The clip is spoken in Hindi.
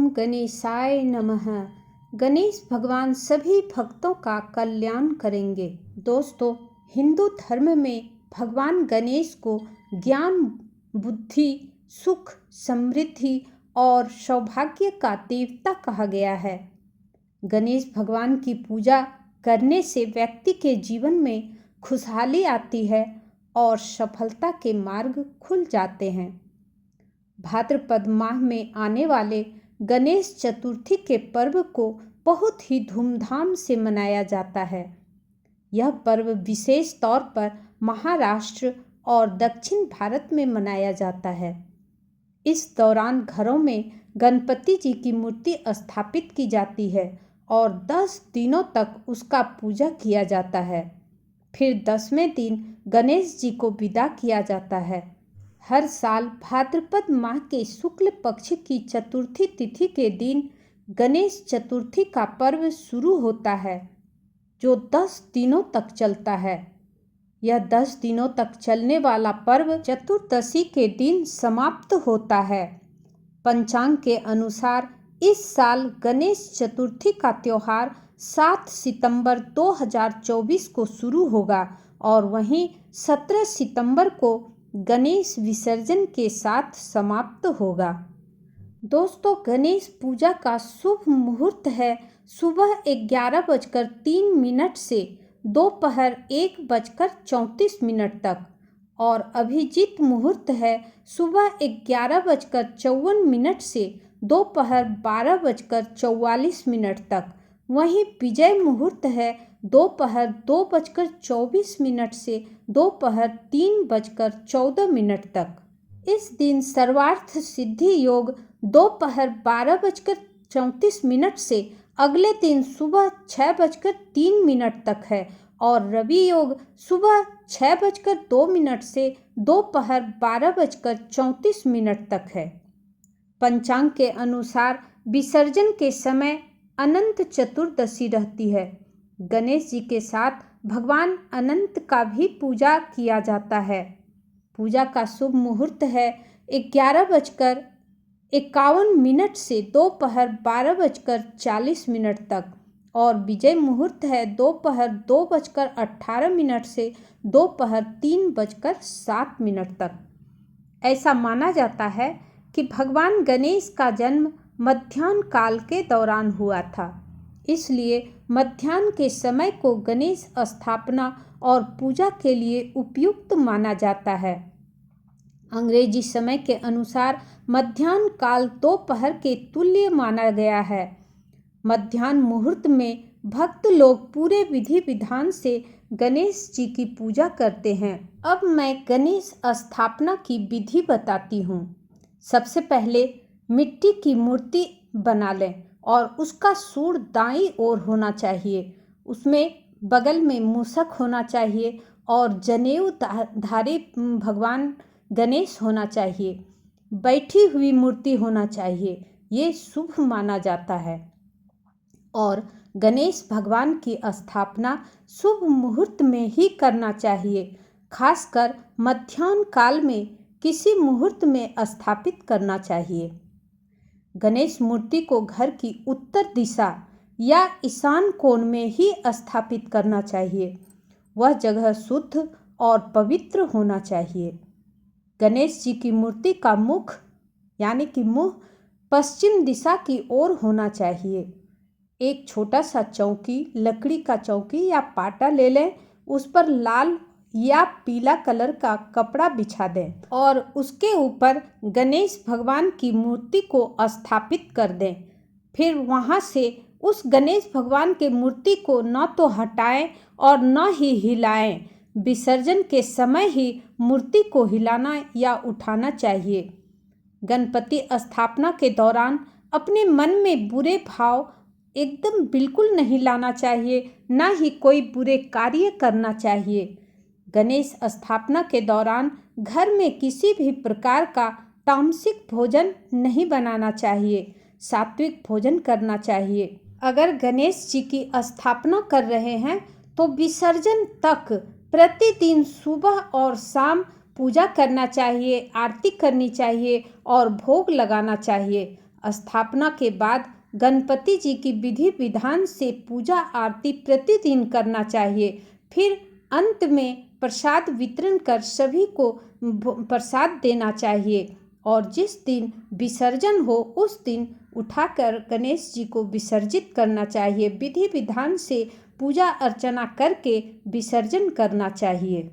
गणेशाय नमः। गणेश भगवान सभी भक्तों का कल्याण करेंगे। दोस्तों, हिंदू धर्म में भगवान गणेश को ज्ञान, बुद्धि, सुख, समृद्धि और सौभाग्य का देवता कहा गया है। गणेश भगवान की पूजा करने से व्यक्ति के जीवन में खुशहाली आती है और सफलता के मार्ग खुल जाते हैं। भाद्रपद माह में आने वाले गणेश चतुर्थी के पर्व को बहुत ही धूमधाम से मनाया जाता है। यह पर्व विशेष तौर पर महाराष्ट्र और दक्षिण भारत में मनाया जाता है। इस दौरान घरों में गणपति जी की मूर्ति स्थापित की जाती है और 10 दिनों तक उसका पूजा किया जाता है। फिर 10वें दिन गणेश जी को विदा किया जाता है। हर साल भाद्रपद माह के शुक्ल पक्ष की चतुर्थी तिथि के दिन गणेश चतुर्थी का पर्व शुरू होता है, जो 10 दिनों तक चलता है। यह 10 दिनों तक चलने वाला पर्व चतुर्दशी के दिन समाप्त होता है। पंचांग के अनुसार इस साल गणेश चतुर्थी का त्योहार 7 सितंबर 2024 को शुरू होगा और वहीं 17 सितंबर को गणेश विसर्जन के साथ समाप्त होगा। दोस्तों, गणेश पूजा का शुभ मुहूर्त है सुबह 11:03 से दोपहर 1:34 तक और अभिजीत मुहूर्त है सुबह 11:54 से दोपहर 12:44 तक। वहीं विजय मुहूर्त है दोपहर 2:24 से दोपहर 3:14 तक। इस दिन सर्वार्थ सिद्धि योग दोपहर 12:34 से अगले दिन सुबह 6:03 तक है और रवि योग सुबह 6:02 से दोपहर 12:34 तक है। पंचांग के अनुसार विसर्जन के समय अनंत चतुर्दशी रहती है। गणेश जी के साथ भगवान अनंत का भी पूजा किया जाता है। पूजा का शुभ मुहूर्त है 11:51 से दोपहर 12:40 तक और विजय मुहूर्त है दोपहर 2:18 से दोपहर 3:07 तक। ऐसा माना जाता है कि भगवान गणेश का जन्म मध्याह्न काल के दौरान हुआ था, इसलिए मध्याह्न के समय को गणेश स्थापना और पूजा के लिए उपयुक्त माना जाता है। अंग्रेजी समय के अनुसार मध्याह्न काल दोपहर के तुल्य माना गया है। मध्याह्न मुहूर्त में भक्त लोग पूरे विधि विधान से गणेश जी की पूजा करते हैं। अब मैं गणेश स्थापना की विधि बताती हूँ। सबसे पहले मिट्टी की मूर्ति बना लें और उसका सूंड दाईं ओर होना चाहिए। उसमें बगल में मूषक होना चाहिए और जनेऊ धारी भगवान गणेश होना चाहिए। बैठी हुई मूर्ति होना चाहिए, ये शुभ माना जाता है। और गणेश भगवान की स्थापना शुभ मुहूर्त में ही करना चाहिए। खासकर मध्याह्न काल में किसी मुहूर्त में स्थापित करना चाहिए। गणेश मूर्ति को घर की उत्तर दिशा या ईशान कोण में ही स्थापित करना चाहिए। वह जगह शुद्ध और पवित्र होना चाहिए। गणेश जी की मूर्ति का मुख यानी कि मुंह पश्चिम दिशा की ओर होना चाहिए। एक छोटा सा चौकी, लकड़ी का चौकी या पाटा ले लें, उस पर लाल या पीला कलर का कपड़ा बिछा दें और उसके ऊपर गणेश भगवान की मूर्ति को स्थापित कर दें। फिर वहां से उस गणेश भगवान के मूर्ति को न तो हटाएं और न ही हिलाएं। विसर्जन के समय ही मूर्ति को हिलाना या उठाना चाहिए। गणपति स्थापना के दौरान अपने मन में बुरे भाव एकदम बिल्कुल नहीं लाना चाहिए, न ही कोई बुरे कार्य करना चाहिए। गणेश स्थापना के दौरान घर में किसी भी प्रकार का तामसिक भोजन नहीं बनाना चाहिए, सात्विक भोजन करना चाहिए। अगर गणेश जी की स्थापना कर रहे हैं तो विसर्जन तक प्रतिदिन सुबह और शाम पूजा करना चाहिए, आरती करनी चाहिए और भोग लगाना चाहिए। स्थापना के बाद गणपति जी की विधि विधान से पूजा आरती प्रतिदिन करना चाहिए। फिर अंत में प्रसाद वितरण कर सभी को प्रसाद देना चाहिए और जिस दिन विसर्जन हो उस दिन उठाकर गणेश जी को विसर्जित करना चाहिए। विधि विधान से पूजा अर्चना करके विसर्जन करना चाहिए।